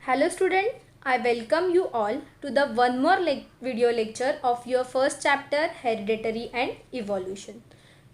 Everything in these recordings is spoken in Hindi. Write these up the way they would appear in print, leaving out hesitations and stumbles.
Hello student, I welcome you all to the one more video lecture of your first chapter Hereditary and Evolution.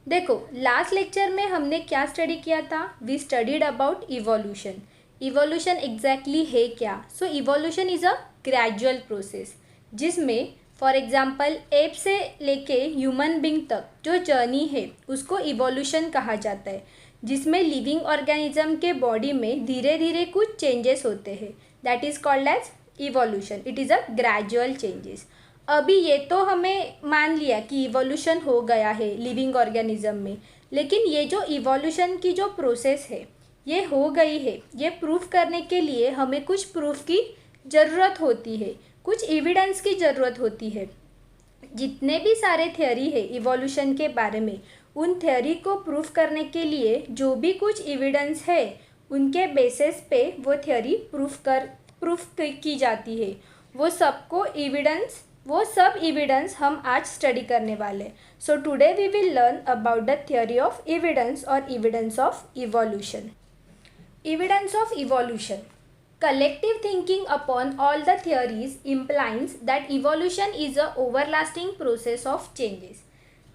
देखो लास्ट लेक्चर में हमने क्या स्टडी किया था. We studied about evolution. Evolution exactly है क्या? So evolution is a gradual process जिसमें फॉर एग्जांपल एप से लेके ह्यूमन बींग तक जो जर्नी है उसको इवोल्यूशन कहा जाता है, जिसमें लिविंग ऑर्गेनिज्म के बॉडी में धीरे धीरे कुछ चेंजेस होते हैं. That is called as evolution. It is a gradual changes. अभी ये तो हमें मान लिया कि इवोल्यूशन हो गया है लिविंग ऑर्गेनिज्म में, लेकिन ये जो इवोल्यूशन की जो प्रोसेस है ये हो गई है, ये प्रूफ करने के लिए हमें कुछ प्रूफ की ज़रूरत होती है, कुछ एविडेंस की ज़रूरत होती है. जितने भी सारे थ्योरी है इवोल्यूशन के बारे में, उन थ्योरी को प्रूफ करने के लिए जो भी कुछ एविडेंस है उनके बेसिस पे वो थ्योरी प्रूफ की जाती है. वो सब एविडेंस हम आज स्टडी करने वाले. So today we will learn about the theory of evidence और evidence of evolution. Evidence of evolution. Collective thinking upon all the theories implies that evolution is a overlasting process of changes.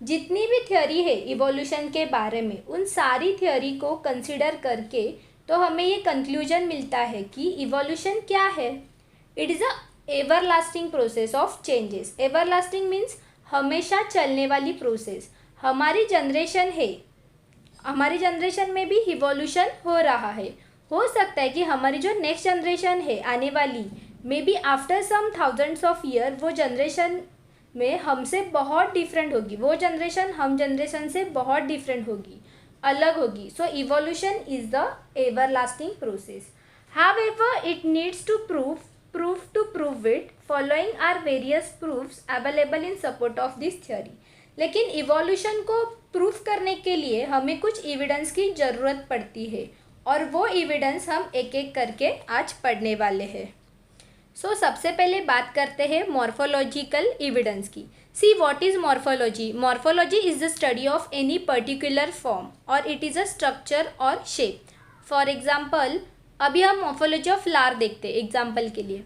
जितनी भी थ्योरी है इवोल्यूशन के बारे में, उन सारी थ्योरी को कंसिडर करके तो हमें ये कंक्लूजन मिलता है कि इवोल्यूशन क्या है. It is a everlasting process of changes. Everlasting means हमेशा चलने वाली प्रोसेस. हमारी जनरेशन है, हमारी जनरेशन में भी इवोल्यूशन हो रहा है. हो सकता है कि हमारी जो नेक्स्ट जनरेशन है आने वाली, may be after some thousands of year वो जनरेशन में हमसे बहुत डिफरेंट होगी. वो जनरेशन हम जनरेशन से बहुत डिफरेंट होगी, अलग होगी. So evolution is the everlasting process. However it needs to prove it following are various proofs available in support of this theory. लेकिन इवोल्यूशन को प्रूफ करने के लिए हमें कुछ एविडेंस की ज़रूरत पड़ती है और वो एविडेंस हम एक एक करके आज पढ़ने वाले हैं. सो सबसे पहले बात करते हैं मॉर्फोलॉजिकल एविडेंस की. See what is morphology. Morphology is the study of any particular form और इट इज़ अ स्ट्रक्चर और शेप. फॉर एग्जांपल अभी हम मॉर्फोलॉजी ऑफ फ्लावर देखते हैं एग्जांपल के लिए.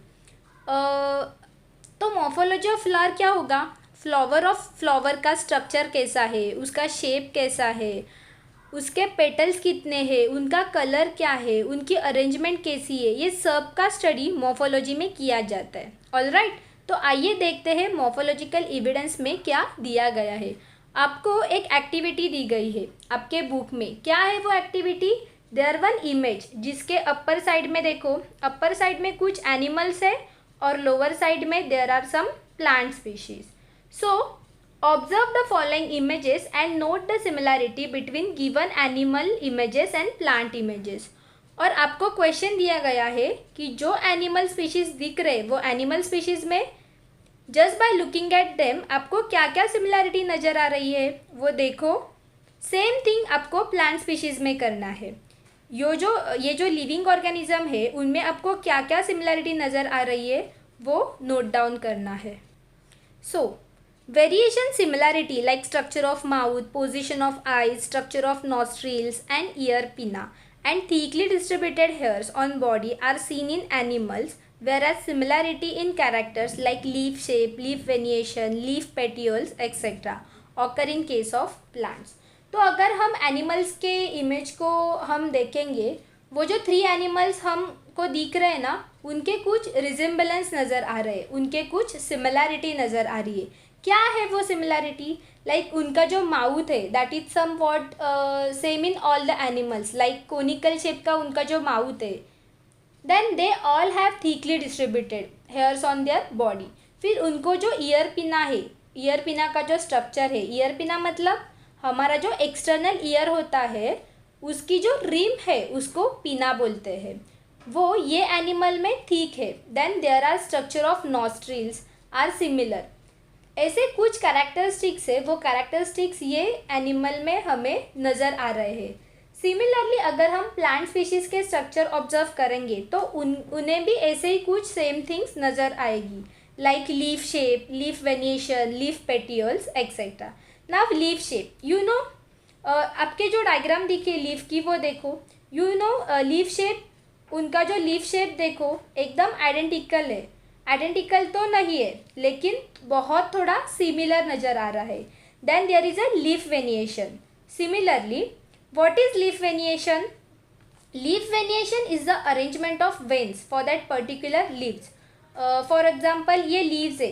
तो मॉर्फोलॉजी ऑफ फ्लावर क्या होगा? फ्लावर का स्ट्रक्चर कैसा है, उसका शेप कैसा है, उसके पेटल्स कितने हैं, उनका कलर क्या है, उनकी अरेंजमेंट कैसी है, ये सब का स्टडी मॉर्फोलॉजी में किया जाता है. ऑलराइट, तो आइए देखते हैं मॉर्फोलॉजिकल एविडेंस में क्या दिया गया है. आपको एक एक्टिविटी दी गई है आपके बुक में. क्या है वो एक्टिविटी? देयर वन इमेज, जिसके अपर साइड में देखो, अपर साइड में कुछ एनिमल्स है और लोअर साइड में there are some plant species. So observe the following images and note the similarity between given animal images and plant images. और आपको क्वेश्चन दिया गया है कि जो एनिमल स्पीशीज़ दिख रहे वो एनिमल स्पीशीज़ में just by looking at them आपको क्या क्या सिमिलैरिटी नज़र आ रही है वो देखो. सेम थिंग आपको प्लांट स्पीशीज़ में करना है. ये जो लिविंग ऑर्गेनिज्म है उनमें आपको क्या क्या सिमिलैरिटी नज़र आ रही है वो नोट डाउन करना है. सो variation similarity like structure of mouth, position of eyes, structure of nostrils and ear pinna and thickly distributed hairs on body are seen in animals, whereas similarity in characters like leaf shape, leaf venation, leaf petioles etc. occur in case of plants. तो अगर हम एनिमल्स के इमेज को हम देखेंगे, वो जो 3 एनिमल्स हमको दिख रहे हैं ना, उनके कुछ रिजेम्बलेंस नज़र आ रहे हैं, उनके कुछ सिमिलैरिटी नज़र आ रही है. क्या है वो सिमिलैरिटी? लाइक उनका जो माउथ है that is somewhat same in all the animals. Like conical shape का उनका जो माउथ है. Then they all have thickly distributed hairs on their body. फिर उनको जो ईयर पिना है, ईयर पिना का जो स्ट्रक्चर है, ईयर पिना मतलब हमारा जो एक्सटर्नल ईयर होता है उसकी जो रिम है उसको पिना बोलते हैं. वो ये एनिमल में थिक है. Then there are structure of nostrils are similar. ऐसे कुछ कैरेक्टरिस्टिक्स है, वो कैरेक्टरिस्टिक्स ये एनिमल में हमें नज़र आ रहे हैं. सिमिलरली अगर हम प्लांट स्पीशीज़ के स्ट्रक्चर ऑब्जर्व करेंगे तो उन्हें भी ऐसे ही कुछ सेम थिंग्स नज़र आएगी. Like leaf shape, leaf venation, leaf petioles etcetera. Now leaf shape, you know आपके जो डायग्राम दिखे लीफ की वो देखो. यू नो लीफ शेप उनका जो लीफ शेप देखो एकदम आइडेंटिकल है, आइडेंटिकल तो नहीं है लेकिन बहुत थोड़ा सिमिलर नज़र आ रहा है. Then there is a leaf variation. Similarly what is leaf variation? Leaf variation is the arrangement of veins for that particular leaves. For example ये लीव्स है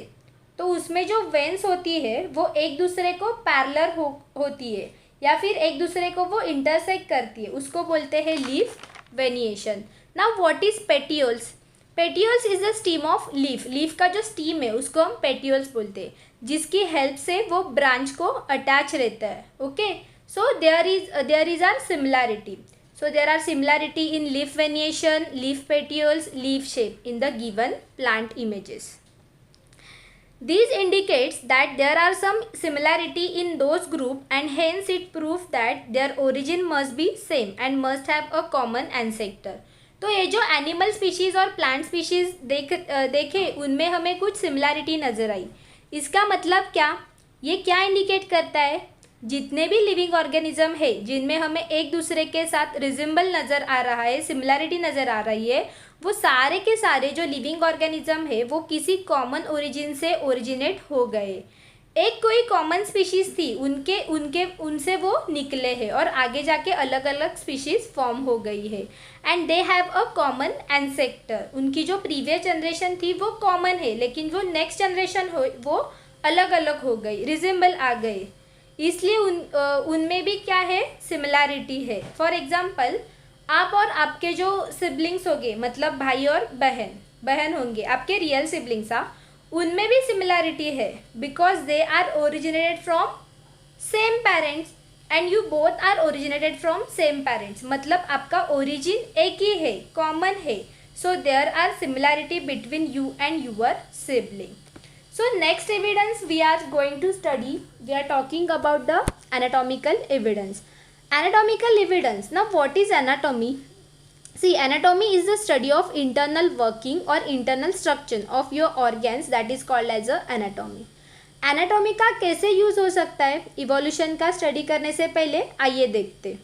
तो उसमें जो वेन्स होती है वो एक दूसरे को पैरेलल होती है या फिर एक दूसरे को वो इंटरसेक्ट करती है, उसको बोलते हैं leaf variation. Now what is petioles? Petioles is the steam of leaf. Leaf का जो स्टीम है उसको हम पेटियोल्स बोलते हैं, जिसकी हेल्प से वो ब्रांच को अटैच रहता है. Okay, so there is are similarity. So there are similarity in leaf venation, leaf petioles, leaf shape in the given plant images. These indicates that there are some similarity in those group and hence it proves that their origin must be same and must have a common ancestor. तो ये जो एनिमल स्पीशीज़ और प्लांट स्पीशीज़ देखे उनमें हमें कुछ सिमिलैरिटी नज़र आई. इसका मतलब क्या? ये क्या इंडिकेट करता है? जितने भी लिविंग ऑर्गेनिज्म है जिनमें हमें एक दूसरे के साथ रिजेंबल नज़र आ रहा है, सिमिलैरिटी नज़र आ रही है, वो सारे के सारे जो लिविंग ऑर्गेनिज्म है वो किसी कॉमन ओरिजिन से ओरिजिनेट हो गए. एक कोई कॉमन स्पीशीज़ थी, उनसे वो निकले हैं और आगे जाके अलग अलग स्पीशीज़ फॉर्म हो गई है. And they have a common ancestor. उनकी जो प्रीवियस जनरेशन थी वो कॉमन है लेकिन जो नेक्स्ट जनरेशन हो वो अलग अलग हो गई, रिजेंबल आ गए, इसलिए उनमें भी क्या है? सिमिलैरिटी है. फॉर एग्जाम्पल आप और आपके जो सिबलिंग्स होंगे, मतलब भाई और बहन होंगे, आपके रियल सिबलिंग्स, उनमें भी सिमिलैरिटी है because they are originated from same parents and you both are originated from same parents. मतलब आपका ओरिजिन एक ही है, कॉमन है. So there are similarity between you and your sibling. So next evidence we are going to study, we are talking about the anatomical evidence. Anatomical evidence. Now what is anatomy? See, anatomy is the study of internal working or internal structure of your organs, that is called as a anatomy. Anatomy का कैसे यूज हो सकता है इवोल्यूशन का स्टडी करने से पहले आइए देखते.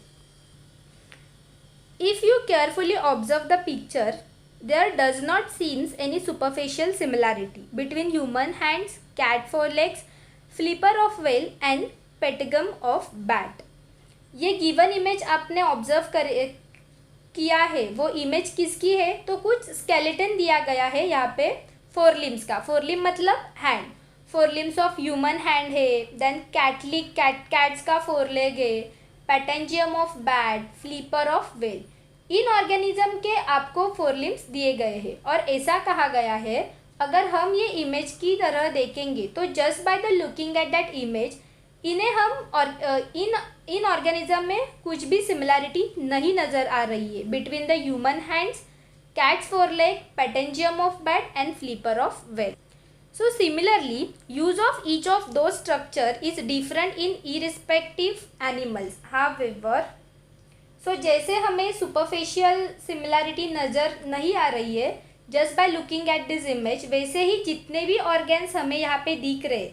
If you carefully observe the picture, there does not seems any superficial similarity between human hands, cat forelegs, flipper of whale and patagium of bat. ये गिवन इमेज आपने ऑब्जर्व किया है, वो इमेज किसकी है? तो कुछ स्केलेटन दिया गया है यहाँ पे फोर लिम्स का. फोर लिम मतलब hand. Forelimbs of human hand है, देन कैट्स का फोर लेग है, patagium of bat, flipper of whale. इन ऑर्गेनिज्म के आपको फोर लिम्स दिए गए हैं और ऐसा कहा गया है अगर हम ये इमेज की तरह देखेंगे तो just by the looking at that image इन्हें हम और इन ऑर्गेनिज्म में कुछ भी सिमिलैरिटी नहीं नज़र आ रही है between the human hands, cats foreleg, patagium of bat and flipper of whale. So similarly, use of each of those structure is different in irrespective animals. However, so जैसे हमें सुपरफिशियल सिमिलैरिटी नज़र नहीं आ रही है just by looking at this image, वैसे ही जितने भी ऑर्गन्स हमें यहाँ पे दिख रहे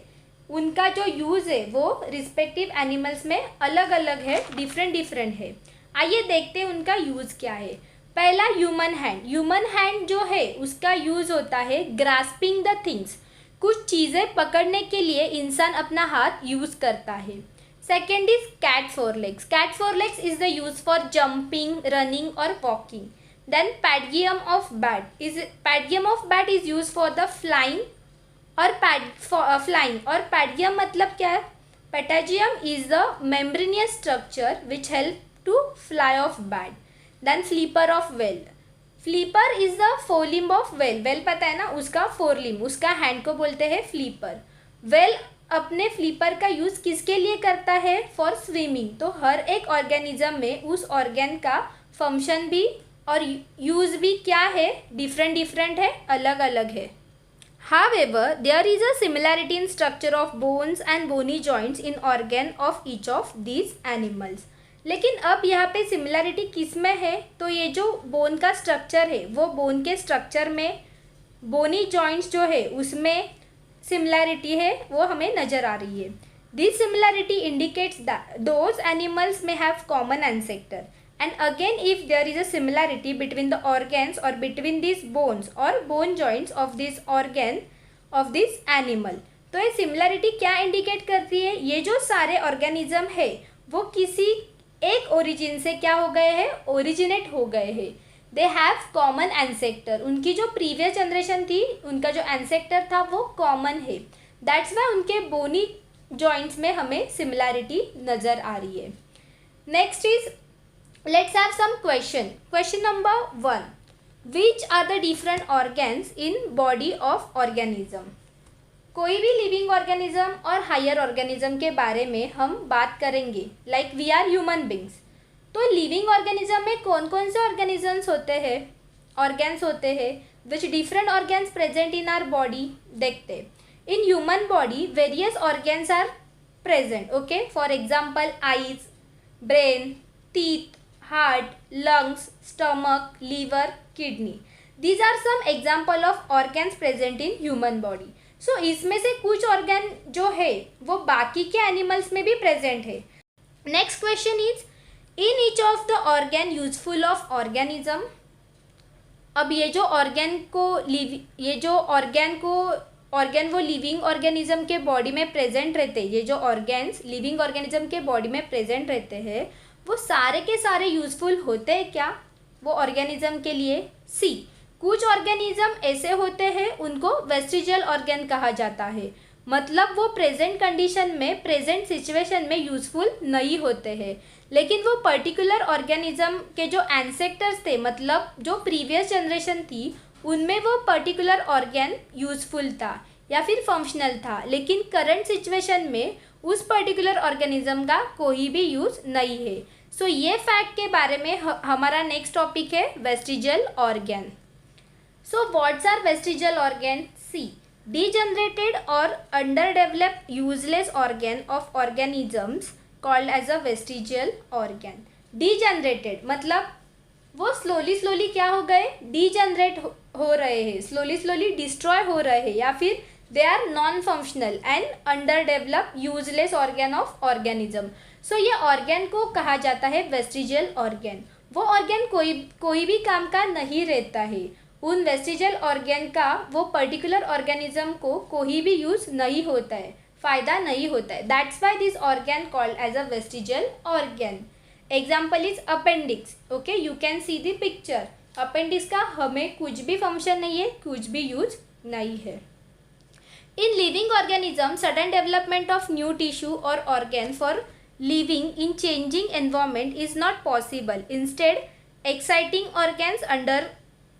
उनका जो यूज़ है वो रिस्पेक्टिव एनिमल्स में अलग अलग है, डिफरेंट है. आइए देखते हैं उनका यूज़ क्या है. पहला ह्यूमन हैंड. ह्यूमन हैंड जो है उसका यूज़ होता है ग्रास्पिंग द थिंग्स. कुछ चीज़ें पकड़ने के लिए इंसान अपना हाथ यूज़ करता है. Second is cat forelegs. Cat forelegs is the use for jumping, running और walking. Then patagium of bat is use for the flying और पैडगियम मतलब क्या है? Patagium is the membranous structure which help to fly of bat. Then flipper of whale. Flipper is the forelimb of whale. Whale पता है ना, उसका फोर लिम्ब, उसका हैंड को बोलते हैं फ्लिपर. वेल अपने फ्लिपर का यूज़ किसके लिए करता है? For swimming. तो हर एक ऑर्गेनिज्म में उस ऑर्गेन का फंक्शन भी और यूज़ भी क्या है? डिफरेंट है, अलग अलग है. However, there is a similarity in structure of bones and bony joints in organ of each of these animals. लेकिन अब यहाँ पे सिमिलैरिटी किस में है? तो ये जो बोन का स्ट्रक्चर है वो बोन के स्ट्रक्चर में, बोनी जॉइंट्स जो है उसमें सिमिलैरिटी है वो हमें नज़र आ रही है. This similarity indicates that those animals में have common ancestor And again, if there is a similarity between the organs or between these bones or bone joints of this organ of this animal, तो ये सिमिलरिटी क्या इंडिकेट करती है? ये जो सारे ऑर्गेनिज्म है वो किसी एक ओरिजिन से क्या हो गए हैं? ओरिजिनेट हो गए हैं. They have common ancestor. उनकी जो प्रीवियस जनरेशन थी उनका जो एंसेक्टर था वो कॉमन है. दैट्स वाई उनके बोनी जॉइंट्स में हमें सिमिलैरिटी नज़र आ रही है. Next is let's have some question. Question number 1. Which are the different organs in body of organism. कोई भी लिविंग ऑर्गेनिज्म और हायर ऑर्गेनिज्म के बारे में हम बात करेंगे. Like we are human beings. तो लिविंग ऑर्गेनिज्म में कौन कौन से ऑर्गेनिजम्स होते हैं, ऑर्गेन्स होते हैं. Which different organs present in our body देखते. In human body, various organs are present. Okay, for example, eyes, brain, teeth, heart, lungs, stomach, liver, kidney. These are some example of organs present in human body. So इसमें से कुछ organ जो है वो बाकी के animals में भी present है. Next question is, in each of the organ useful of organism. अब ये जो ऑर्गेन वो लिविंग ऑर्गेनिज्म के बॉडी में प्रेजेंट रहते हैं. ये जो ऑर्गेन्स लिविंग ऑर्गेनिज्म के बॉडी में प्रेजेंट रहते हैं वो सारे के सारे यूजफुल होते हैं क्या वो ऑर्गेनिज्म के लिए? सी. कुछ ऑर्गेनिज्म ऐसे होते हैं उनको वेस्टिजियल ऑर्गेन कहा जाता है. मतलब वो प्रेजेंट कंडीशन में प्रेजेंट सिचुएशन में यूजफुल नहीं होते हैं. लेकिन वो पर्टिकुलर ऑर्गेनिज्म के जो एंसेक्टर्स थे मतलब जो प्रीवियस जनरेशन थी उनमें वो पर्टिकुलर ऑर्गेन यूजफुल था या फिर फंक्शनल था. लेकिन करंट सिचुएशन में उस पर्टिकुलर ऑर्गेनिज्म का कोई भी यूज़ नहीं है. सो ये फैक्ट के बारे में हमारा नेक्स्ट टॉपिक है vestigial organ. So what's are vestigial organ? See. Degenerated और underdeveloped useless organ of organisms called as a vestigial organ. Degenerated मतलब वो स्लोली क्या हो गए? डीजनरेट हो रहे हैं, स्लोली डिस्ट्रॉय हो रहे हैं या फिर they are non functional and under develop useless organ of organism. So ये ऑर्गेन को कहा जाता है वेस्टिजियल ऑर्गेन. वो ऑर्गेन कोई भी काम का नहीं रहता है. उन वेस्टिजियल ऑर्गेन का वो पर्टिकुलर ऑर्गेनिज्म को कोई भी यूज नहीं होता है, फायदा नहीं होता है. That's why this organ called as a vestigial organ. Example is appendix. Okay, you can see the picture. Appendix का हमें कुछ भी फंक्शन नहीं है, कुछ भी यूज नहीं है. In living organism sudden development of new tissue और organ for living in changing environment is not possible. Instead existing organs under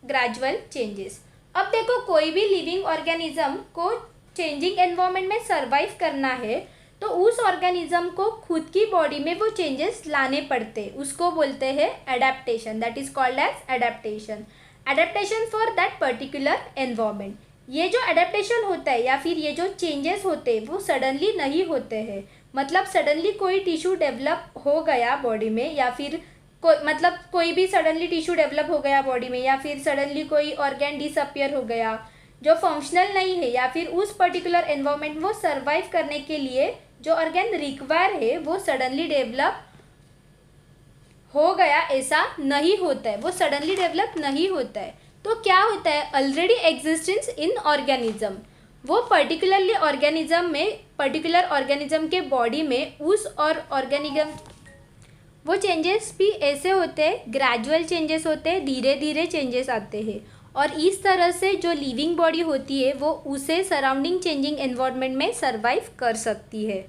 gradual changes. अब देखो कोई भी लिविंग ऑर्गेनिज्म को चेंजिंग एनवायरमेंट में सर्वाइव करना है तो उस ऑर्गेनिज्म को खुद की बॉडी में वो चेंजेस लाने पड़ते. उसको बोलते हैं adaptation. That is called as adaptation. Adaptation for that particular environment. ये जो एडेप्टेशन होता है या फिर ये जो चेंजेस होते हैं वो सडनली नहीं होते हैं. मतलब सडनली कोई टिश्यू डेवलप हो गया बॉडी में या फिर कोई भी सडनली टिश्यू डेवलप हो गया बॉडी में या फिर सडनली कोई ऑर्गेन डिसअपियर हो गया जो फंक्शनल नहीं है या फिर उस पर्टिकुलर एनवायरमेंट वो सर्वाइव करने के लिए जो ऑर्गेन रिक्वायर है वो सडनली डेवलप हो गया ऐसा नहीं होता है. वो सडनली डेवलप नहीं होता है. तो क्या होता है? Already existence in organism. वो पर्टिकुलर ऑर्गेनिज्म के बॉडी में उस और ऑर्गेनिज्म वो चेंजेस भी ऐसे होते हैं, ग्रेजुअल चेंजेस होते हैं, धीरे धीरे चेंजेस आते हैं. और इस तरह से जो लिविंग बॉडी होती है वो उसे सराउंडिंग चेंजिंग एनवायरनमेंट में सर्वाइव कर सकती है.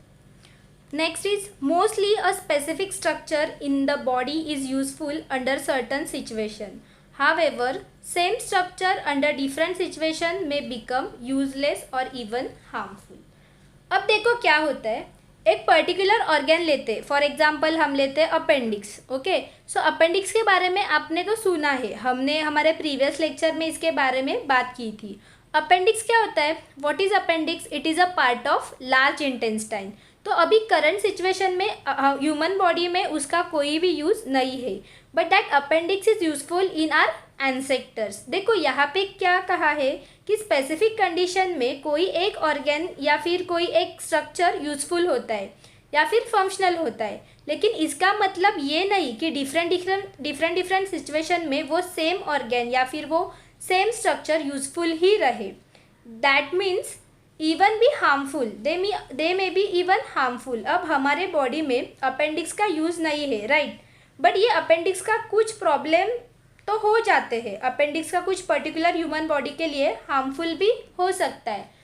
Next is mostly a specific structure in the body is useful under certain situation. However same structure under different situation में बिकम यूजलेस और इवन हार्मफुल. अब देखो क्या होता है. एक पर्टिकुलर ऑर्गेन लेते, फॉर एग्जाम्पल हम लेते हैं अपेंडिक्स. ओके, सो अपेंडिक्स के बारे में आपने तो सुना है, हमने हमारे प्रीवियस लेक्चर में इसके बारे में बात की थी. अपेंडिक्स क्या होता है? What is appendix? It is a part of large intestine. तो अभी करंट सिचुएशन में ह्यूमन बॉडी में उसका कोई भी यूज़ नहीं है, but that appendix is useful in our ancestors. देखो यहाँ पे क्या कहा है कि स्पेसिफिक कंडीशन में कोई एक ऑर्गेन या फिर कोई एक स्ट्रक्चर यूजफुल होता है. या फिर फंक्शनल होता है, लेकिन इसका मतलब ये नहीं कि डिफरेंट सिचुएशन में वो सेम ऑर्गेन या फिर वो सेम स्ट्रक्चर यूजफुल ही रहे. दैट मीन्स इवन भी harmful, they may be even harmful. अब हमारे बॉडी में अपेंडिक्स का यूज़ नहीं है, राइट, बट ये अपेंडिक्स का कुछ प्रॉब्लम तो हो जाते हैं. अपेंडिक्स का कुछ पर्टिकुलर ह्यूमन बॉडी के लिए हार्मफुल भी हो सकता है.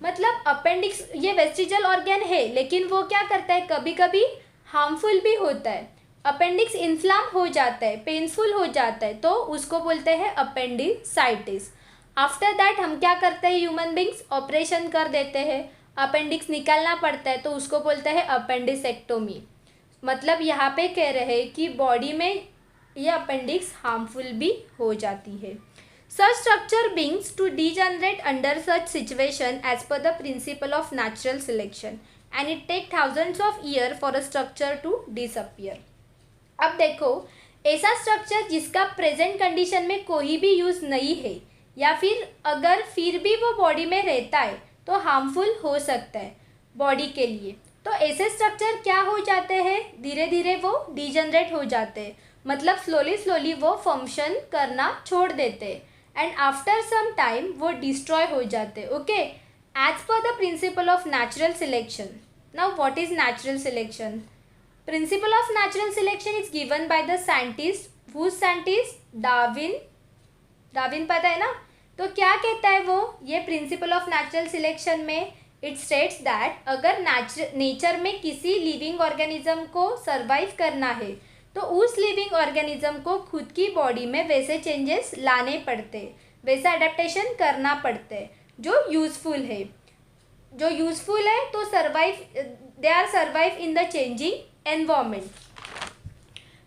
मतलब अपेंडिक्स ये वेस्टिजल ऑर्गन है, लेकिन वो क्या करता है, कभी कभी हार्मफुल भी होता है. अपेंडिक्स इन्फ्लाम हो जाता है, पेनफुल हो जाता है, तो उसको बोलते हैं अपेंडिसाइटिस. आफ्टर दैट हम क्या करते हैं, ह्यूमन बींग्स ऑपरेशन कर देते हैं, अपेंडिक्स निकालना पड़ता है, तो उसको बोलते हैं अपेंडिसेक्टोमी. मतलब यहाँ पे कह रहे हैं कि बॉडी में ये अपेंडिक्स हार्मफुल भी हो जाती है. Such structure beings to degenerate under such situation as per the principle of natural selection, and it take thousands of years for a structure to disappear. अब देखो, ऐसा स्ट्रक्चर जिसका प्रेजेंट कंडीशन में कोई भी यूज़ नहीं है या फिर अगर फिर भी वो बॉडी में रहता है तो हार्मफुल हो सकता है बॉडी के लिए. तो ऐसे स्ट्रक्चर क्या हो जाते हैं, धीरे धीरे वो डिजनरेट हो जाते हैं, मतलब स्लोली वो फंक्शन करना छोड़ देते हैं, एंड आफ्टर सम टाइम वो डिस्ट्रॉय हो जाते हैं. Okay, as per the principle of natural selection. Now what is natural selection? Principle of natural selection is given by the scientist, whose scientist? Darwin पता है ना. तो क्या कहता है वो, ये प्रिंसिपल ऑफ नेचुरल सिलेक्शन में इट स्टेट्स दैट अगर नेचर में किसी लिविंग ऑर्गेनिज्म को सर्वाइव करना है तो उस लिविंग ऑर्गेनिज्म को खुद की बॉडी में वैसे चेंजेस लाने पड़ते, वैसा अडेप्टेशन करना पड़ते जो यूज़फुल है. तो they are survive in the changing environment.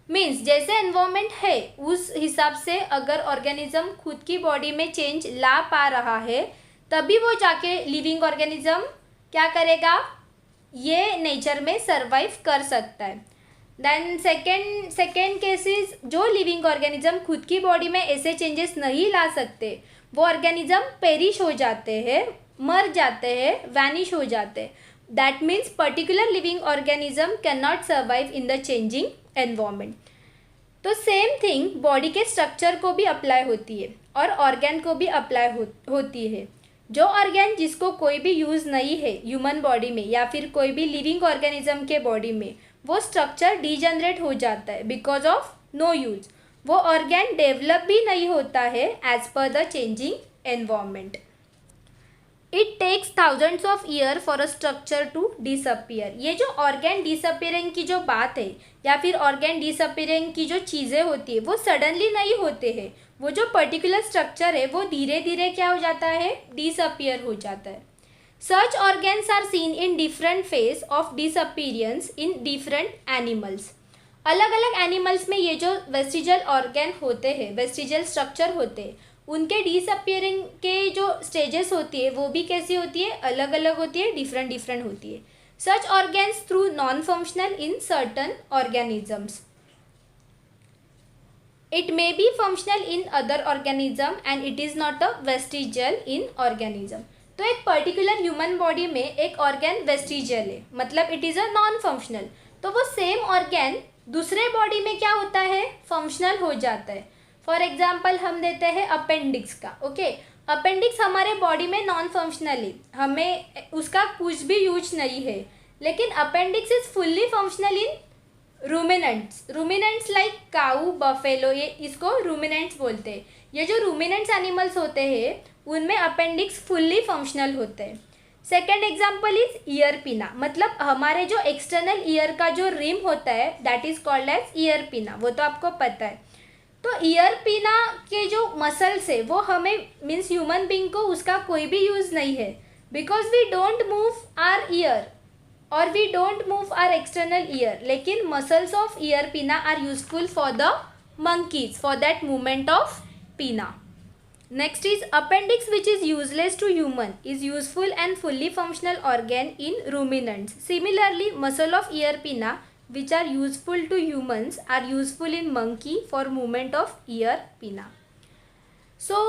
Means जैसे एनवायरमेंट है उस हिसाब से अगर ऑर्गेनिज्म खुद की बॉडी में चेंज ला पा रहा है तभी वो जाके लिविंग ऑर्गेनिज्म क्या करेगा, ये नेचर में सर्वाइव कर सकता है. देन सेकेंड केसेस, जो लिविंग ऑर्गेनिज्म खुद की बॉडी में ऐसे चेंजेस नहीं ला सकते वो ऑर्गेनिज्म पेरिश हो जाते हैं, मर जाते हैं, वैनिश हो जाते हैं. That means particular living organism can not survive in the changing environment. तो सेम थिंग बॉडी के स्ट्रक्चर को भी अप्लाई होती है और ऑर्गन को भी अप्लाई होती है. जो ऑर्गन जिसको कोई भी यूज़ नहीं है ह्यूमन बॉडी में या फिर कोई भी लिविंग ऑर्गेनिज्म के बॉडी में, वो स्ट्रक्चर डिजनरेट हो जाता है बिकॉज ऑफ नो यूज. वो ऑर्गन डेवलप भी नहीं होता है as per the changing environment. It takes thousands of year for a structure to disappear. ये जो ऑर्गन डिसअपियरिंग की जो बात है या फिर ऑर्गन डिसअपियरिंग की जो चीज़ें होती है वो सडनली नहीं होते हैं. वो जो पर्टिकुलर स्ट्रक्चर है वो धीरे धीरे क्या हो जाता है, डिसअपियर हो जाता है. Such organs are seen in different phase of disappearance in different animals. अलग अलग एनिमल्स में ये जो वेस्टिजल ऑर्गन होते हैं, वेस्टिजल स्ट्रक्चर होते हैं, उनके डिसअपियरिंग के जो स्टेजेस होती है वो भी कैसी होती है, अलग अलग होती है, डिफरेंट होती है. Such organs through non-functional in certain organisms. It may be functional in other organism and it is not a vestigial in organism. तो एक पर्टिकुलर ह्यूमन बॉडी में एक ऑर्गन वेस्टिजियल है, मतलब it is a non functional. तो वो सेम ऑर्गन दूसरे बॉडी में क्या होता है, फंक्शनल हो जाता है. फॉर एग्जांपल हम देते हैं अपेंडिक्स का. ओके, अपेंडिक्स हमारे बॉडी में नॉन फंक्शनल है, हमें उसका कुछ भी यूज नहीं है, लेकिन appendix is fully functional in ruminants like cow, buffalo, ये इसको रूमिनेंट्स बोलते हैं. ये जो रूमिनेंट्स एनिमल्स होते हैं उनमें अपेंडिक्स फुल्ली फंक्शनल होते हैं. सेकेंड एग्जाम्पल इज ईयर पिना, मतलब हमारे जो एक्सटर्नल ईयर का जो रिम होता है that is called as ear pinna, वो तो आपको पता है. तो ईयर पिना के जो मसल्स है वो हमें मीन्स ह्यूमन बींग को उसका कोई भी यूज़ नहीं है because we don't move our ear और we don't move our external ear. लेकिन muscles of ear pinna are useful for the monkeys for that movement of pinna. Next is appendix, which is useless to human, is useful and fully functional organ in ruminants. Similarly, muscle of ear pinna which are useful to humans are useful in monkey for movement of ear pinna. So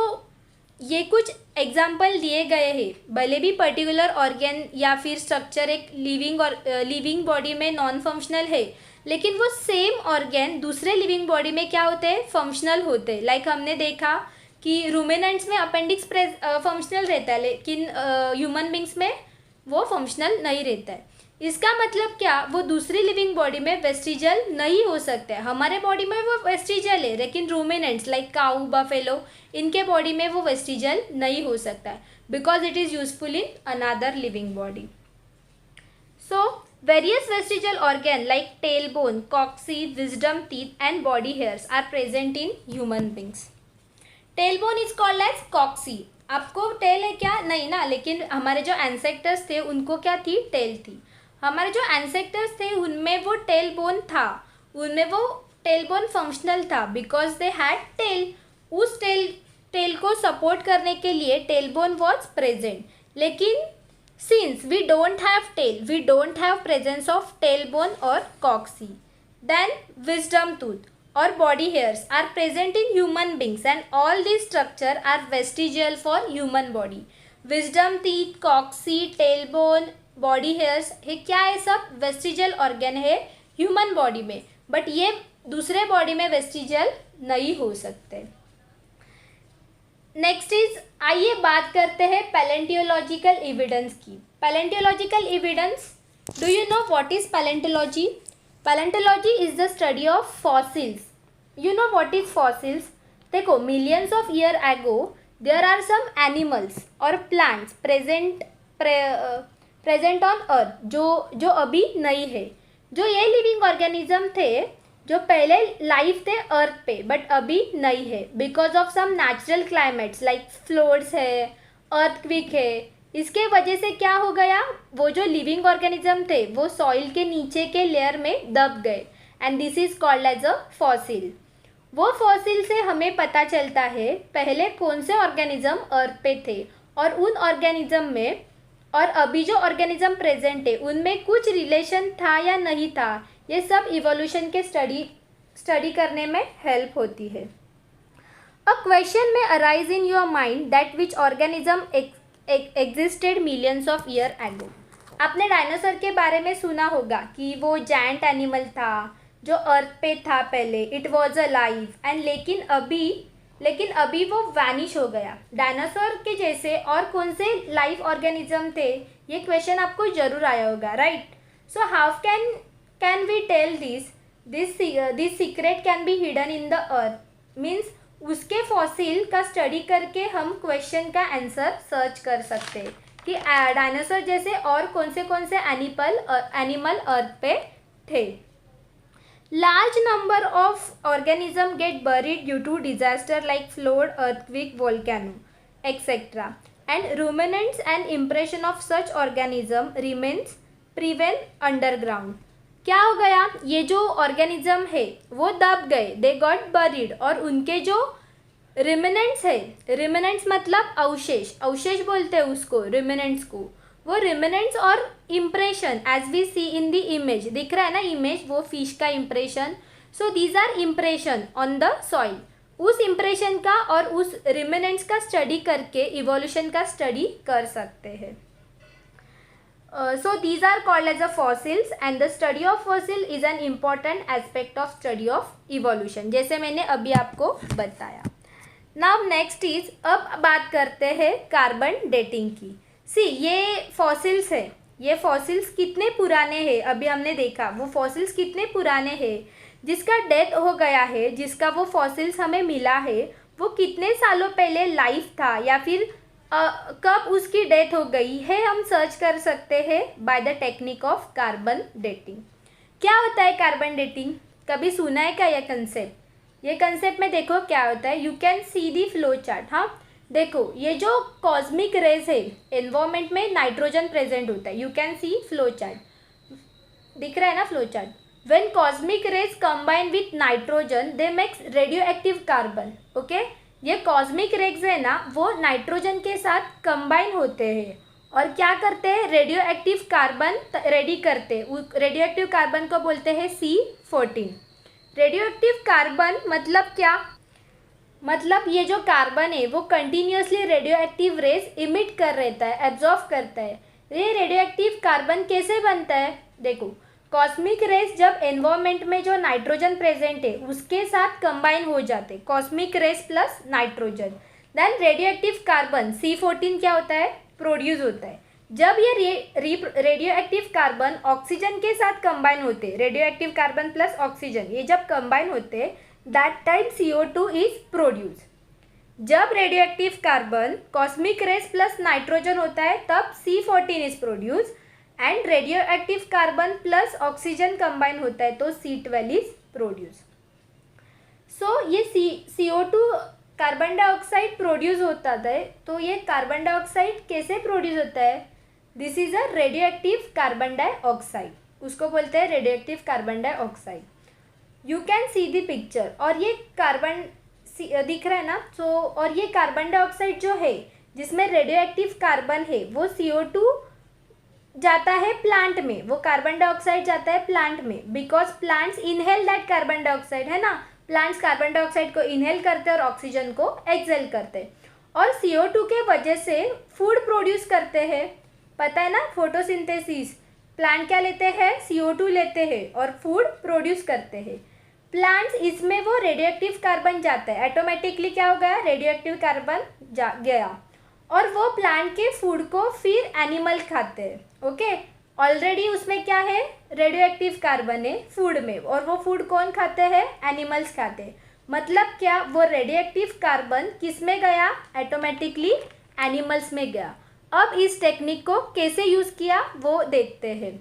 ये कुछ एग्जाम्पल दिए गए हैं, भले भी पर्टिकुलर ऑर्गेन या फिर स्ट्रक्चर एक लिविंग बॉडी में नॉन फंक्शनल है, लेकिन वो सेम ऑर्गेन दूसरे लिविंग बॉडी में क्या होते हैं, फंक्शनल होते हैं. लाइक हमने देखा कि रूमिनेंट्स में अपेंडिक्स फंक्शनल रहता है, लेकिन ह्यूमन बींग्स में वो फंक्शनल नहीं रहता है. इसका मतलब क्या, वो दूसरी लिविंग बॉडी में वेस्टिजल नहीं हो सकता है. हमारे बॉडी में वो वेस्टिजल है, लेकिन रूमिनेंट्स लाइक काऊ, बफेलो, इनके बॉडी में वो वेस्टिजल नहीं हो सकता है, because it is useful in another living body. So various vestigial organ like tailbone, coccyx, wisdom teeth and body hairs are present in human beings. Tailbone is called as coccyx. आपको टेल है क्या, नहीं ना, लेकिन हमारे जो एंसेक्टर्स थे उनको क्या थी, टेल थी. हमारे जो एंसेक्टर्स थे उनमें वो टेल बोन था, उनमें वो टेल बोन फंक्शनल था बिकॉज दे हैड टेल. उस टेल को सपोर्ट करने के लिए टेल बोन वॉज प्रेजेंट. लेकिन since we don't have tail, we don't have presence of tailbone or coccyx, then wisdom tooth or body hairs are present in human beings, and all these structure are vestigial for human body. wisdom teeth, coccyx, tailbone, body hairs, ये क्या है, सब वेस्टिजियल ऑर्गन है ह्यूमन बॉडी में, बट ये दूसरे बॉडी में वेस्टिजियल नहीं हो सकते. नेक्स्ट इज, आइए बात करते हैं पैलेंटियोलॉजिकल एविडेंस की. Palaeontological evidence, do you know what is palaeontology? Palaeontology is the study of fossils. You know what is fossils? देखो, millions of year ago there are some animals और प्लांट्स प्रेजेंट ऑन अर्थ जो अभी नहीं है. जो ये लिविंग ऑर्गेनिज्म थे जो पहले लाइफ थे अर्थ पे बट अभी नहीं है, because of some natural climates like floods है, अर्थक्वेक है. इसके वजह से क्या हो गया, वो जो लिविंग ऑर्गेनिज्म थे वो सॉइल के नीचे के लेयर में दब गए, and this is called as a fossil. वो फॉसिल से हमें पता चलता है पहले कौन से ऑर्गेनिज्म अर्थ पे थे, और उन ऑर्गेनिज्म में और अभी जो ऑर्गेनिज्म प्रेजेंट है उनमें कुछ रिलेशन था या नहीं था. ये सब इवोल्यूशन के स्टडी करने में हेल्प होती है. अ क्वेश्चन में arise in your mind that which organism existed millions of year एगो. आपने डायनासोर के बारे में सुना होगा कि वो जायंट एनिमल था जो अर्थ पे था पहले, it was a life, and लेकिन अभी वो वैनिश हो गया. डायनासोर के जैसे और कौन से लाइफ ऑर्गेनिज्म थे, ये क्वेश्चन आपको जरूर आया होगा, right? So how can we tell this secret can be hidden in the earth, means उसके फॉसिल का स्टडी करके हम क्वेश्चन का आंसर सर्च कर सकते हैं कि डायनासोर जैसे और कौन से एनिमल अर्थ पे थे. Large number of organisms get buried due to disaster like flood, earthquake, volcano, etc. And ruminants and impression of such organism remains prevail underground. क्या हो गया, ये जो ऑर्गेनिज्म है वो दब गए, दे गॉट बरीड, और उनके जो रिमिनेंट्स है, रिमिनेंट्स मतलब अवशेष बोलते हैं उसको, रिमिनेंट्स को, वो रिमिनेंट्स और impression as we see in the image, दिख रहा है ना इमेज, वो फिश का impression. So these are impression on the soil. उस इम्प्रेशन का और उस रिमिनेंट्स का स्टडी करके इवोल्यूशन का स्टडी कर सकते हैं. So these are called as a fossils, and the study of fossil is an important aspect of study of evolution, जैसे मैंने अभी आपको बताया. नाउ नेक्स्ट इज, अब बात करते हैं कार्बन डेटिंग की. सी, ये फॉसिल्स है, ये फॉसिल्स कितने पुराने हैं, अभी हमने देखा वो फॉसिल्स कितने पुराने हैं. जिसका डेथ हो गया है, जिसका वो फॉसिल्स हमें मिला है, वो कितने सालों पहले लाइफ था या फिर कब उसकी डेथ हो गई है, हम सर्च कर सकते हैं by the technique of carbon dating. क्या होता है कार्बन डेटिंग, कभी सुना है क्या ये कंसेप्ट? ये कंसेप्ट में देखो क्या होता है, you can C the flow chart. हाँ देखो, ये जो कॉस्मिक रेज है, एनवायरमेंट में नाइट्रोजन प्रेजेंट होता है, you can C flow chart, दिख रहा है ना flow chart. When cosmic rays combine with nitrogen they makes radio active carbon. Okay, ये कॉस्मिक रेज है ना, वो नाइट्रोजन के साथ कंबाइन होते हैं और क्या करते हैं, रेडियो एक्टिव कार्बन रेडी करते हैं. रेडियो एक्टिव कार्बन को बोलते हैं C14. रेडियो एक्टिव कार्बन मतलब क्या, मतलब ये जो कार्बन है वो continuously radio active rays emit कर रहता है, एब्जॉर्व करता है। ये रेडियो एक्टिव कार्बन कैसे बनता है? देखो, कॉस्मिक रेज जब एनवायरमेंट में जो नाइट्रोजन प्रेजेंट है उसके साथ कंबाइन हो जाते, cosmic rays plus nitrogen, then radio active carbon C14 क्या होता है? प्रोड्यूस होता है। जब ये रेडियो एक्टिव कार्बन ऑक्सीजन के साथ कंबाइन होते, radio active carbon plus oxygen ये जब कंबाइन होते, that time CO2 is produce. जब radio active carbon cosmic rays plus nitrogen होता है तब C14 is produce, and radio active carbon plus oxygen combine होता है तो C12 इज प्रोड्यूस। सो ये CO2 कार्बन डाइऑक्साइड प्रोड्यूस होता है, तो ये कार्बन डाइऑक्साइड कैसे प्रोड्यूस होता है? This is a radio active carbon dioxide, उसको बोलते हैं radio active carbon dioxide. You can see the picture, और ये कार्बन दिख रहा है ना, तो और ये कार्बन डाइऑक्साइड जो है जिसमें रेडियो एक्टिव कार्बन है वो CO2 जाता है प्लांट में, वो कार्बन डाइऑक्साइड जाता है प्लांट में, because plants inhale that carbon dioxide, है ना। प्लांट्स कार्बन डाइऑक्साइड को इनहेल करते हैं और ऑक्सीजन को एक्सहेल करते हैं, और CO2 के वजह से फूड प्रोड्यूस करते हैं। पता है ना, फोटोसिंथेसिस, प्लांट क्या लेते हैं? CO2 लेते हैं और फूड प्रोड्यूस करते हैं। प्लांट्स इसमें वो रेडियो एक्टिव कार्बन जाता है, ऑटोमेटिकली क्या हो गया? रेडियो एक्टिव कार्बन गया, और वो प्लांट के फूड को फिर एनिमल खाते हैं। ओके, ऑलरेडी उसमें क्या है? रेडियो एक्टिव कार्बन है फूड में, और वो फूड कौन खाते हैं? एनिमल्स खाते हैं। मतलब क्या? वो रेडियो एक्टिव कार्बन किस में गया? ऑटोमेटिकली एनिमल्स में गया। अब इस टेक्निक को कैसे यूज़ किया वो देखते हैं।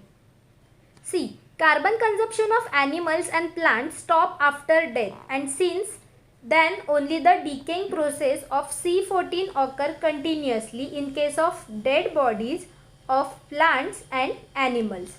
See, carbon consumption of animals and plants stop after death, and since then only the decaying process of C14 occur continuously in case of dead bodies of plants and animals.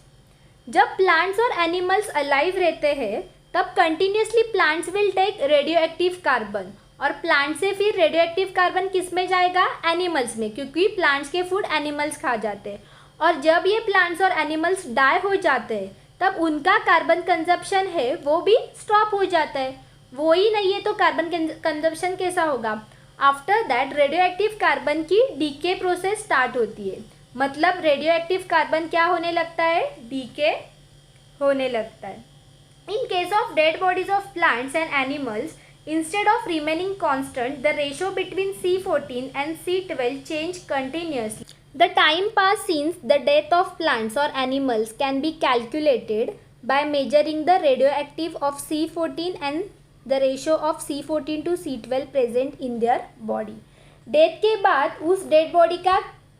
जब plants और animals alive रहते हैं तब continuously plants will take radioactive carbon, और plant से फिर radioactive carbon किस में जाएगा? animals में, क्योंकि plants के food animals खा जाते हैं। और जब ये plants और animals die हो जाते हैं तब उनका कार्बन कंजप्शन है वो भी स्टॉप हो जाता है। वो ही नहीं है तो कार्बन कंजप्शन कैसा होगा? After that radio active carbon की डीके प्रोसेस स्टार्ट होती है, मतलब रेडियो एक्टिव कार्बन क्या होने लगता है? डीके होने लगता है। In case of dead bodies of plants and animals, instead of remaining constant, the ratio between C14 and C12 change continuously. The time pass since the death of plants और animals can be calculated by measuring the radioactive of C14 and the ratio of C14 to C12 present in their body. Death के बाद उस डेड बॉडी का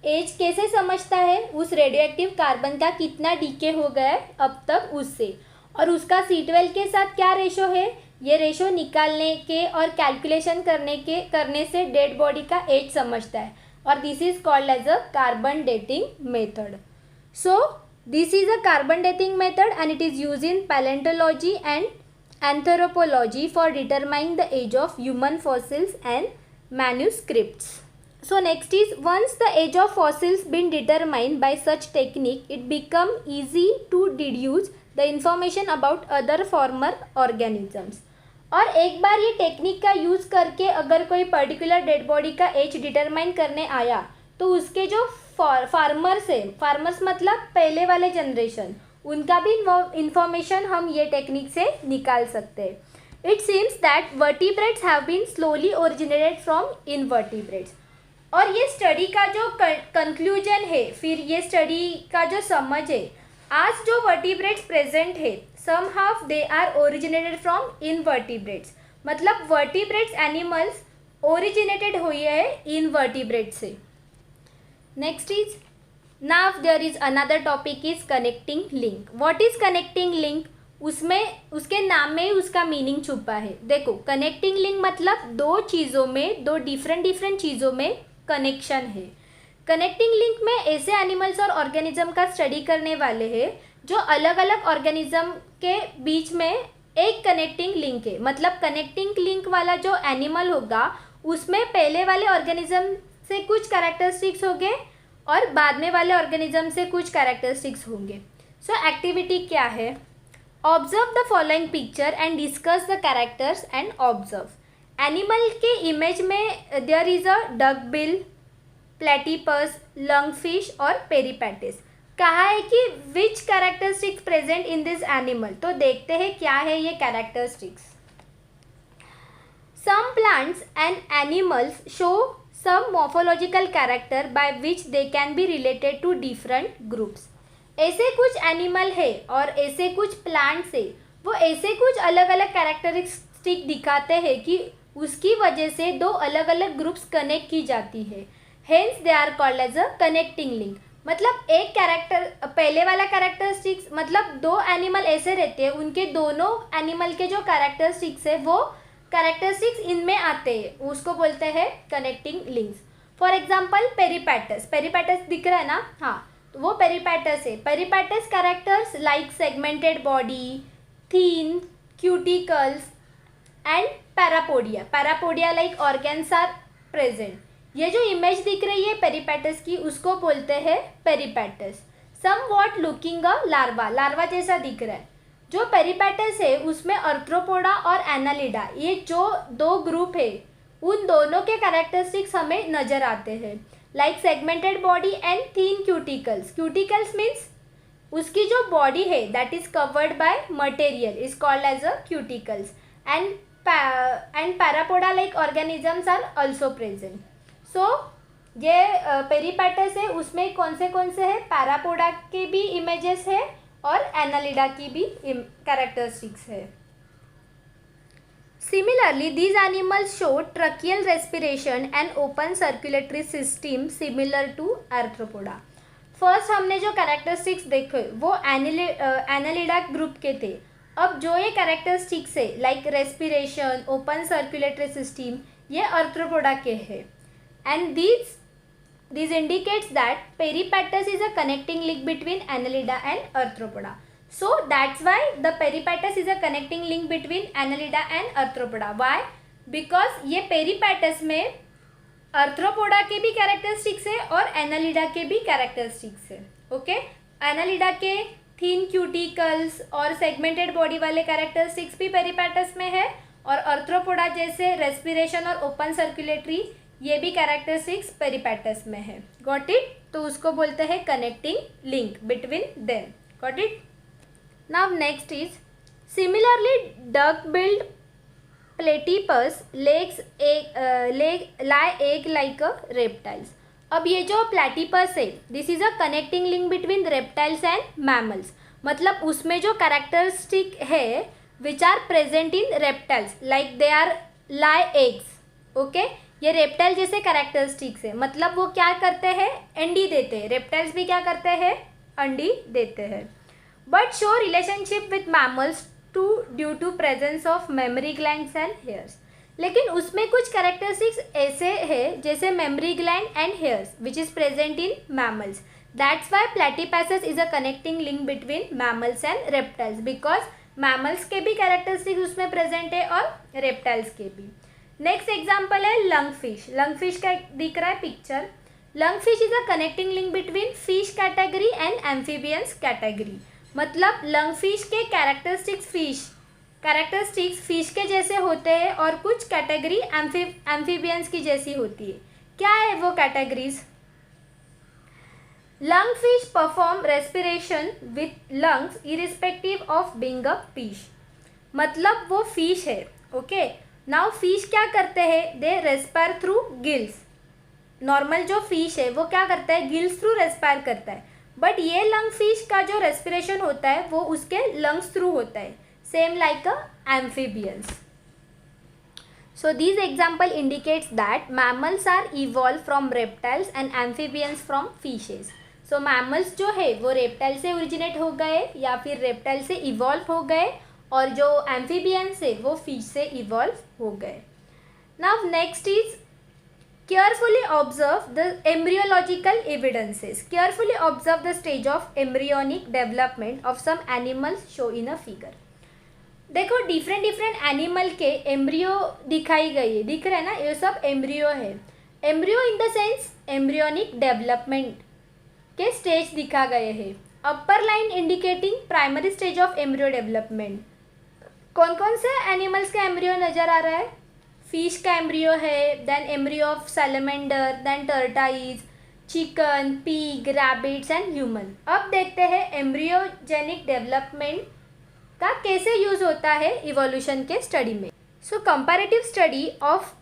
एज कैसे समझता है? उस रेडियोएक्टिव कार्बन का कितना डीके हो गया है अब तक उससे, और उसका C12 के साथ क्या रेशो है? ये रेशो निकालने के और कैलकुलेशन करने से डेड बॉडी का एज समझता है, और this is called as a carbon dating method. So this is a carbon dating method and it is used in paleontology and anthropology for determining the age of human fossils and manuscripts. So next is, once the age of fossils been determined by such technique, it become easy to deduce the information about other former organisms. और एक बार ये टेक्निक का यूज़ करके अगर कोई पर्टिकुलर डेड बॉडी का एज डिटरमाइन करने आया तो उसके जो फार्मर्स है, फार्मर्स मतलब पहले वाले जनरेशन, उनका भी इंफॉर्मेशन हम ये टेक्निक से निकाल सकते हैं. It seems that vertebrates have been slowly originated from invertebrates. और ये स्टडी का जो कंक्लूजन है, फिर ये स्टडी का जो समझ है, आज जो वर्टिब्रेट्स प्रेजेंट है somehow they are originated from invertebrates. मतलब वर्टिब्रेट्स एनिमल्स ओरिजिनेटेड हुए हैं इनवर्टिब्रेट्स से. Next is, now there is another topic is connecting link. What is connecting link? उसमें उसके नाम में ही उसका मीनिंग छुपा है. देखो, कनेक्टिंग लिंक मतलब दो चीज़ों में, दो डिफरेंट चीज़ों में कनेक्शन है. कनेक्टिंग लिंक में ऐसे एनिमल्स और ऑर्गेनिज्म का स्टडी करने वाले हैं जो अलग अलग ऑर्गेनिज्म के बीच में एक कनेक्टिंग लिंक है. मतलब कनेक्टिंग लिंक वाला जो एनिमल होगा उसमें पहले वाले ऑर्गेनिज्म से कुछ कैरेक्टरिस्टिक्स होंगे और बाद में वाले ऑर्गेनिज्म से कुछ कैरेक्टरिस्टिक्स होंगे. सो एक्टिविटी क्या है? Observe the following picture and discuss the characters and observe. Animal के इमेज में there is a duck bill, platypus, lungfish और पेरिपेटिस। कहा है कि which characteristics present in this animal. तो देखते हैं क्या है ये characteristics. Some plants and animals show some morphological character by which they can be related to different groups. ऐसे कुछ एनिमल है और ऐसे कुछ प्लांट्स है, वो ऐसे कुछ अलग अलग कैरेक्टरिस्टिक दिखाते हैं कि उसकी वजह से दो अलग अलग ग्रुप्स कनेक्ट की जाती है। Hence they are called as a connecting link. मतलब एक कैरेक्टर, पहले वाला कैरेक्टरिस्टिक्स मतलब दो एनिमल ऐसे रहते हैं, उनके दोनों एनिमल के जो कैरेक्टरिस्टिक्स है वो कैरेक्टरिस्टिक्स इनमें आते हैं, उसको बोलते हैं connecting links. For example Peripatus, Peripatus दिख रहा है ना, हाँ, तो वो पेरिपेटस है। Peripatus characters like segmented body, thin cuticles and parapodia, parapodia like organs are present. ये जो इमेज दिख रही है पेरिपेटस की, उसको बोलते हैं Peripatus. Somewhat looking a larva, larva जैसा दिख रहा है। जो पेरिपेटस है उसमें आर्थ्रोपोडा और एनालिडा, ये जो दो ग्रुप है उन दोनों के कैरेक्टरिस्टिक्स हमें नजर आते हैं। Like segmented body and thin cuticles, cuticles means उसकी जो बॉडी है that is covered by material is called as a cuticles. And parapoda like organisms are also present. So ये पेरिपेटस है, उसमें कौन से है, पैरापोडा के भी इमेजेस है और एनालिडा की भी कैरेक्टरिस्टिक्स है। Similarly, these animals show tracheal respiration and open circulatory system similar to arthropoda. First हमने जो कैरेक्टरिस्टिक्स देखे वो एनालिडा ग्रुप के थे। अब जो ये कैरेक्टरिस्टिक्स है like respiration, open circulatory system, ये आर्थ्रोपोडा के हैं। And this indicates that peripatus is a connecting link between annelida and arthropoda. So that's why the peripatus is a connecting link between annelida and arthropoda. Why? Because ये peripatus में arthropoda के भी कैरेक्टरिस्टिक्स है और annelida के भी कैरेक्टरिस्टिक्स है। ओके, annelida के थीन क्यूटिकल्स और सेगमेंटेड बॉडी वाले कैरेक्टरिस्टिक्स भी पेरिपेटस में है और आर्थ्रोपोडा जैसे रेस्पिरेशन और ओपन सर्कुलेटरी ये भी कैरेक्टरिस्टिक्स पेरिपेटस में है। Got it? तो उसको बोलते हैं connecting link between them. Got it? Now next is similarly duck billed platypus legs lay egg like a reptiles. अब ये जो प्लेटिपस है this is a connecting link between reptiles and mammals. मतलब उसमें जो कैरेक्टरिस्टिक है which are present in reptiles like they are lay eggs. Okay, ये रेप्टाइल जैसे कैरेक्टरिस्टिक्स है, मतलब वो क्या करते हैं, अंडी देते हैं। रेप्टाइल्स भी क्या करते हैं, अंडी देते हैं। But show relationship with mammals to due to presence of mammary glands and hairs. लेकिन उसमें कुछ कैरेक्टरिस्टिक्स ऐसे है जैसे mammary gland and hairs which is present in mammals. That's why platypus is a connecting link between mammals and reptiles, because mammals के भी कैरेक्टरिस्टिक्स उसमें प्रेजेंट है और रेप्टाइल्स के भी। नेक्स्ट एग्जाम्पल है लंगफिश। लंगफिश का दिख रहा है picture. Lungfish is a connecting link between fish category and amphibians category. मतलब लंगफिश के कैरेक्टरिस्टिक्स फिश के जैसे होते हैं और कुछ कैटेगरी एम्फीबियंस की जैसी होती है। क्या है वो categories? Lungfish perform respiration with lungs irrespective of being a fish. मतलब वो फिश है। ओके, नाउ फिश क्या करते हैं, दे रेस्पायर थ्रू गिल्स। नॉर्मल जो फिश है वो क्या करता है, गिल्स थ्रू रेस्पायर करता है। बट ये लंग फिश का जो रेस्पिरेशन होता है वो उसके लंग्स थ्रू होता है, same like a amphibians. So this example indicates that mammals are evolve from reptiles and amphibians from fishes. So mammals जो है वो रेप्टाइल से ओरिजिनेट हो गए या फिर रेप्टाइल से इवॉल्व हो गए और जो एम्फीबियंस है वो फिश से इवॉल्व हो गए। Now next is carefully observe the embryological evidences. Carefully observe the stage of embryonic development of some animals show in a figure. देखो डिफरेंट एनिमल के एम्ब्रियो दिखाई गई है, दिख रहा है ना, ये सब एम्ब्रियो है। Embryo in the sense embryonic development के स्टेज दिखा गए हैं। अपर line indicating primary stage of embryo development. कौन कौन से एनिमल्स का एम्ब्रियो नजर आ रहा है? फिश का एम्ब्रियो है, then embryo of salamander, then tortoise, chicken, pig, rabbits and human. अब देखते हैं एम्ब्रियोजेनिक डेवलपमेंट का कैसे यूज़ होता है इवोल्यूशन के स्टडी में। So comparative study of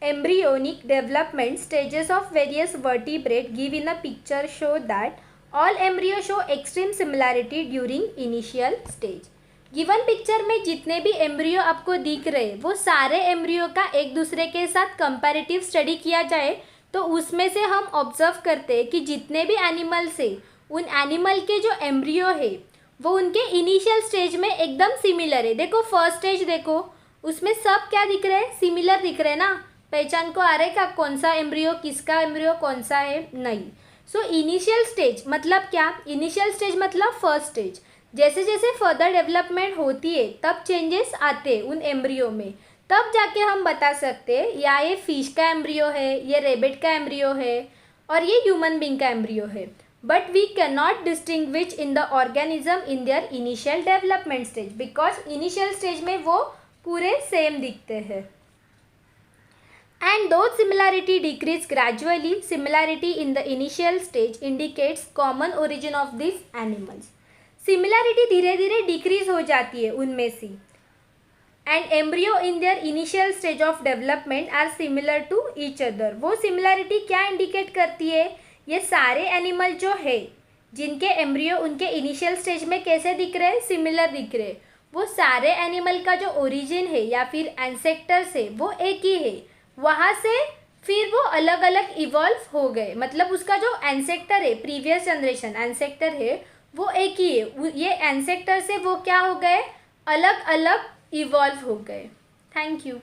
embryonic development stages of various vertebrate give in a picture show that all embryos show extreme similarity during initial stage। Given picture में जितने भी एम्ब्रियो आपको दिख रहे वो सारे एम्ब्रियो का एक दूसरे के साथ कंपैरेटिव स्टडी किया जाए तो उसमें से हम ऑब्जर्व करते हैं कि जितने भी एनिमल्स है उन एनिमल के जो एम्ब्रियो है वो उनके इनिशियल स्टेज में एकदम सिमिलर है। देखो फर्स्ट स्टेज देखो, उसमें सब क्या दिख रहे हैं, सिमिलर दिख रहे हैं ना। पहचान को आ रहा है क्या कौन सा एम्ब्रियो किसका एम्ब्रियो कौन सा है, नहीं। सो इनिशियल स्टेज मतलब क्या, इनिशियल स्टेज मतलब फर्स्ट स्टेज। जैसे जैसे फर्दर डेवलपमेंट होती है तब चेंजेस आते हैं उन एम्ब्रियो में, तब जाके हम बता सकते हैं या ये फिश का एम्ब्रियो है, ये रेबिट का एम्ब्रियो है और ये ह्यूमन बीइंग का एम्ब्रियो है। But we can not distinguish in the organism in their initial development stage, because initial stage में वो पूरे सेम दिखते हैं। And though similarity decrease gradually, similarity in the initial stage indicates common origin of these animals। Similarity धीरे धीरे decrease हो जाती है उनमें से। And embryo in their initial stage of development are similar to each other। वो similarity क्या indicate करती है, ये सारे animal जो है जिनके embryo उनके initial stage में कैसे दिख रहे हैं, similar दिख रहे हैं, वो सारे animal का जो origin है या फिर ancestors है वो एक ही है। वहाँ से फिर वो अलग अलग इवॉल्व हो गए, मतलब उसका जो एंसेक्टर है प्रीवियस जनरेशन एंसेक्टर है वो एक ही है, ये एंसेक्टर से वो क्या हो गए, अलग अलग इवॉल्व हो गए। Thank you.